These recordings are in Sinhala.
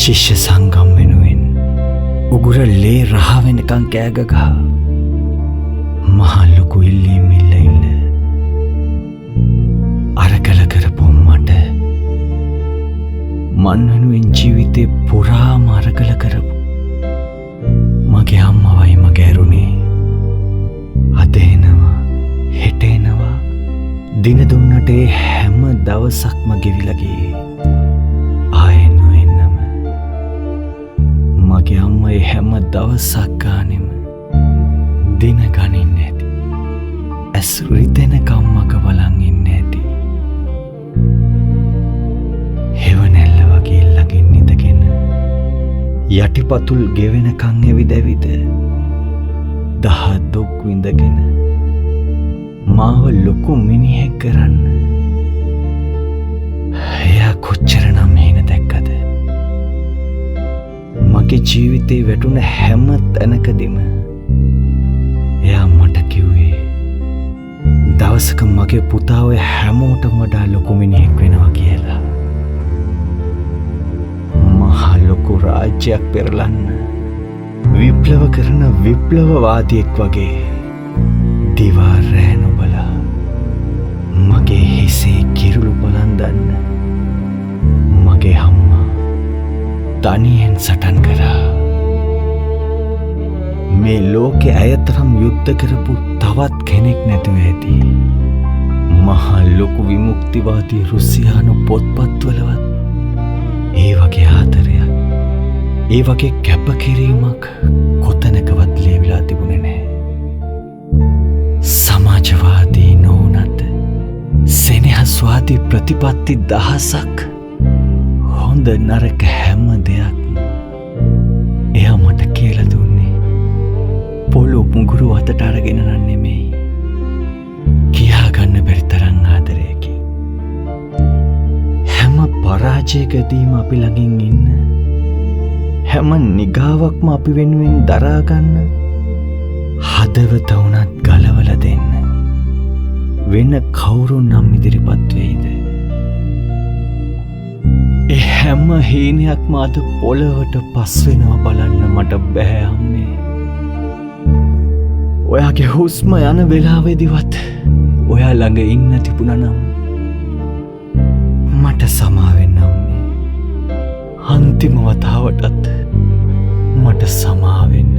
ශිෂ්‍ය සංගම් වෙනුවෙන් උගුර ලේ රහ වෙනකං කෑගගහ මහල්ලොකු ඉල්ලීම් ඉල්ල අරකල කරපොම් මට මන් වෙනුවෙන් ජීවිතේ පුරාම අරකල කරපු මගේ අම්මවයි මගේ ඇරුණේ අද එනවා හෙට එනවා දින දුන්නට ඒ හැම දවසක්ම ගෙවිලා ගියේ ආයෙ නොඑන්නම මගේ අම්මා ඒ හැම දවසක් ගානෙම දින ගනින්න ඇති ඇස් රිදෙනකම් මග බලන් ඉන්න ඇති හෙවනැල්ල වගේ ළඟින් ඉඳගෙන යටිපතුල් ගෙවෙනකං ඇවිද ඇවිද දහ දුක් විඳගෙන මාව ලොකු මිනිහෙක් කරන්න එයා කොච්චරනම් හීන දැක්කද මගේ ජීවිතේ වැටුණ හැම තැනකදීම එයා මට කිව්වේ දවසක මගේ පුතා ඔය හැමෝටම වඩා ලොකු මිනිහෙක් වෙනවා කියලා මහා ලොකු රාජ්‍යයක් පෙරලන්න විප්ලව කරන විප්ලවවාදියෙක් වගේ දිවා රෑ නොබලා මගේ හිසේ කිරුළු බලන්දන්න මගේ අම්මා තනියෙන් සටන් කරා මේ ලෝකෙ අයතරම් යුද්ධ කරපු තවත් කෙනෙක් නැතුව ඇති මහා ලොකු විමුක්තිවාදී රුසියානු පොත්පත්වලවත් ඒ වගේ ආදරයක් ඒ වගේ කැපකිරීමක් කොතැනකවත් ලියවිලා තිබුණේ නැහැ සමාජවාදී නොවුනත් සෙනෙහස්වාදී ප්‍රතිපත්ති දහසක් හොඳ නරක හැම දෙයක්ම එයා මට කියලා දුන්නේ පොළො මුගුරු අතට අරගෙන නෙමෙයි කියාගන්න බැරි තරම් ආදරයකින් හැම පරාජයකදීම අපි ළඟින් ඉන්න හැම නිගාවක්ම අපි වෙනුවෙන් දරාගන්න හදවත වුණත් ගලවල දෙන්න වෙන කවුරුන් නම් ඉදිරිපත් වෙයිද ඒ හැම හීනයක්ම අද පොළවට පස් වෙනවා බලන්න මට බෑ අම්මේ ඔයාගේ හුස්ම යන වෙලාවෙදිවත් ඔයා ළඟ ඉන්න තිබුණා නම් මට සමාවෙන්න අම්මේ අන්තිම වතාවටත් මට සමාවෙන්න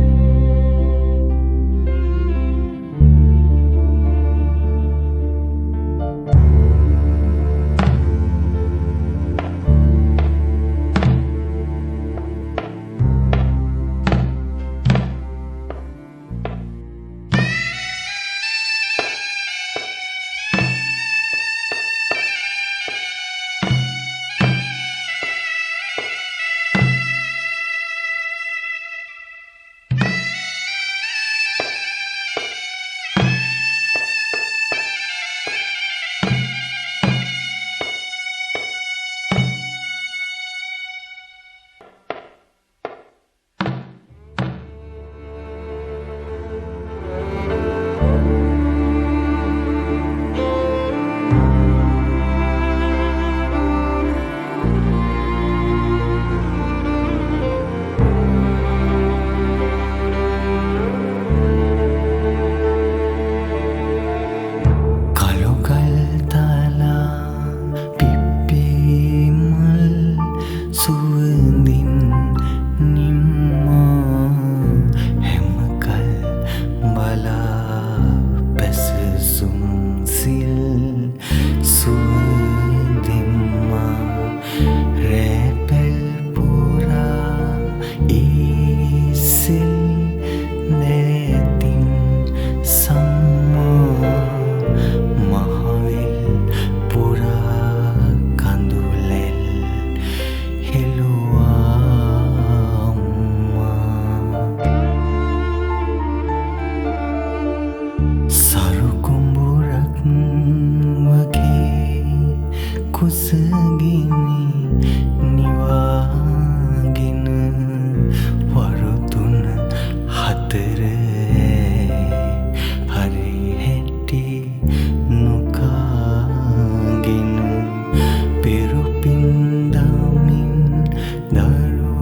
Daru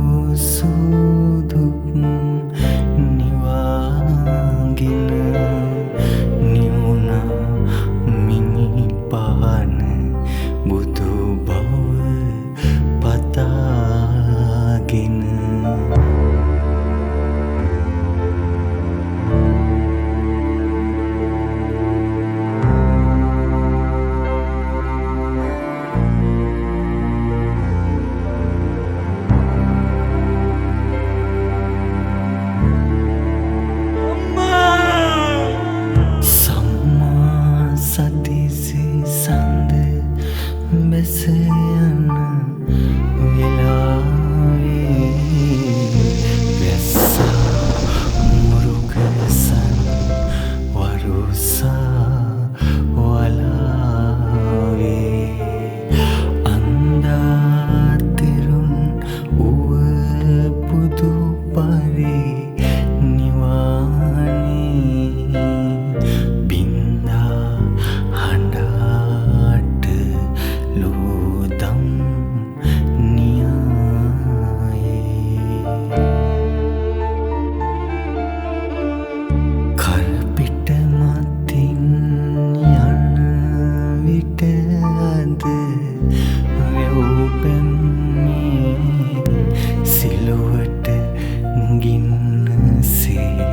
විට අද වැව්පැම්මේ සිලුවට ගින්නසේ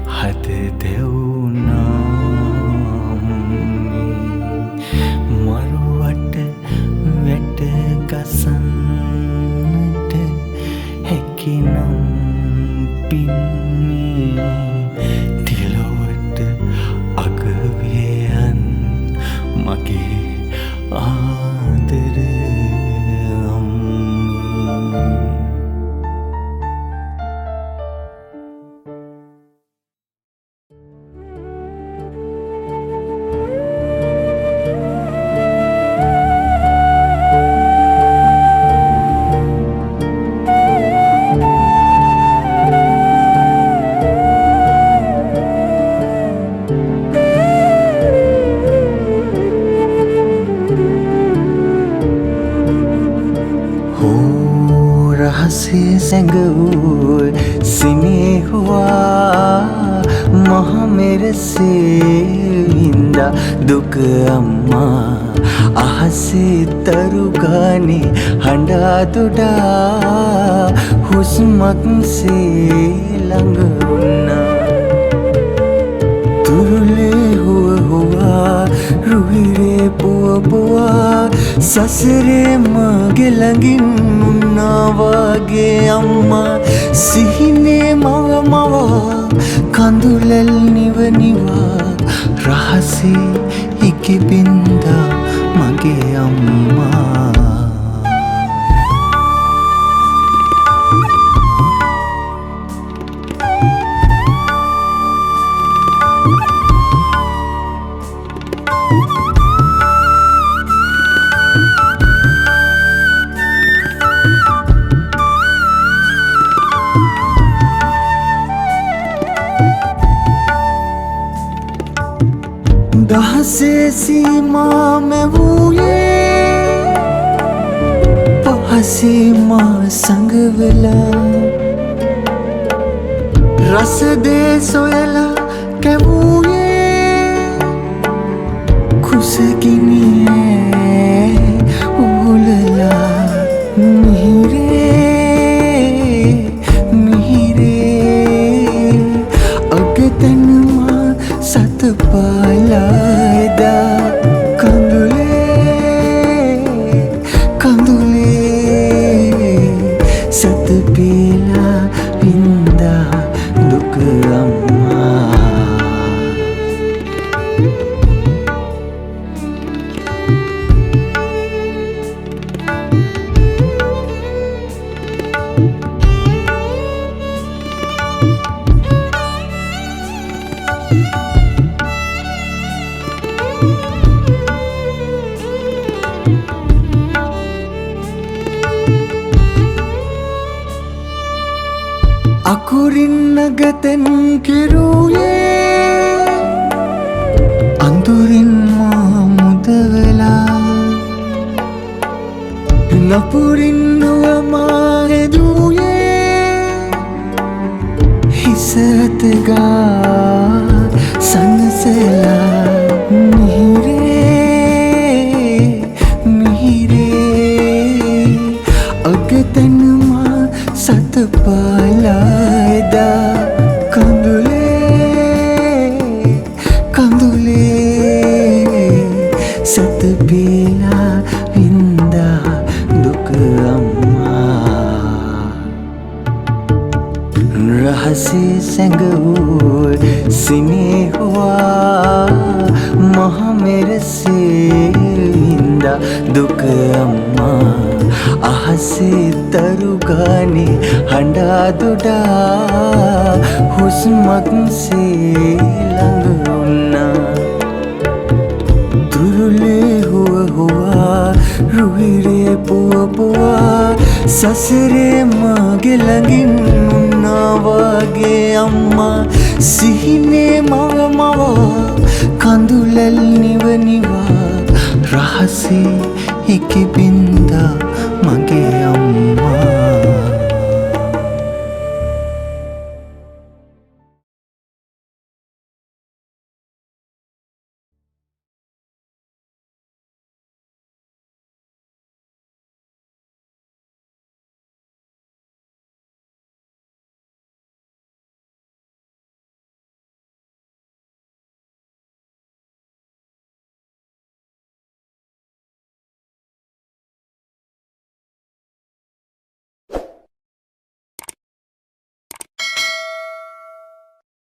හද දෙවුනා මරුවට වැට ගසන්නට හැකිනම් පින්නේ තිලොවට අගවයන් මගේ ආදර අම්මේ රහසේ සැඟවූ සිනේහුවා මහමෙරසේ වින්දා දුක අම්මා අහසේ තරුගානේ හඬා දොඩා හුස්මක් සේ ළඟ වුණා තුරුලේ හුවා රුහිරේ පුවා සසරේ මගේ ළඟින් උන්නා වගේ අම්මා සිහිනේ මව කඳුලල් නිවනිවා රහසේ ඉකිබින්දා මගේ අම්මා දහසේ සීමා මැවූයේ පහසේ මා සඟවලා රසදේ සොයලා කැවූයේ කුසගිනියේ උහුලලා මිහිරේ අගතනමා සතපාලායදා කඳුලේ සතපේලා වින්දා දුක අම්මා අකුරින් නගතෙන් කෙරුයේ අඳුරින් මා මුදවලා නපුරින් නොවමා හෙදුයේ හිසතගා සනසලා මිහිරේ අගතනමා සතපාලායදා කඳුලේ සතපේලා වින්දා දුක අම්මා රහසේ සැඟවූ සිනේහුවා මහමෙරසේ වින්දා දුක අම්මා අහසේ තරුගානේ හඬා දොඩා හුස්මක් සේ ළඟ වුණා තුරුලේ හුවා රුහිරේ පුවා සසරේ මගේ ළඟින් උන්නා වගේ අම්මා සිහිනේ මව කඳුලල් නිවනිවා රහසේ ඉකිබින්දා මගේ අම්මා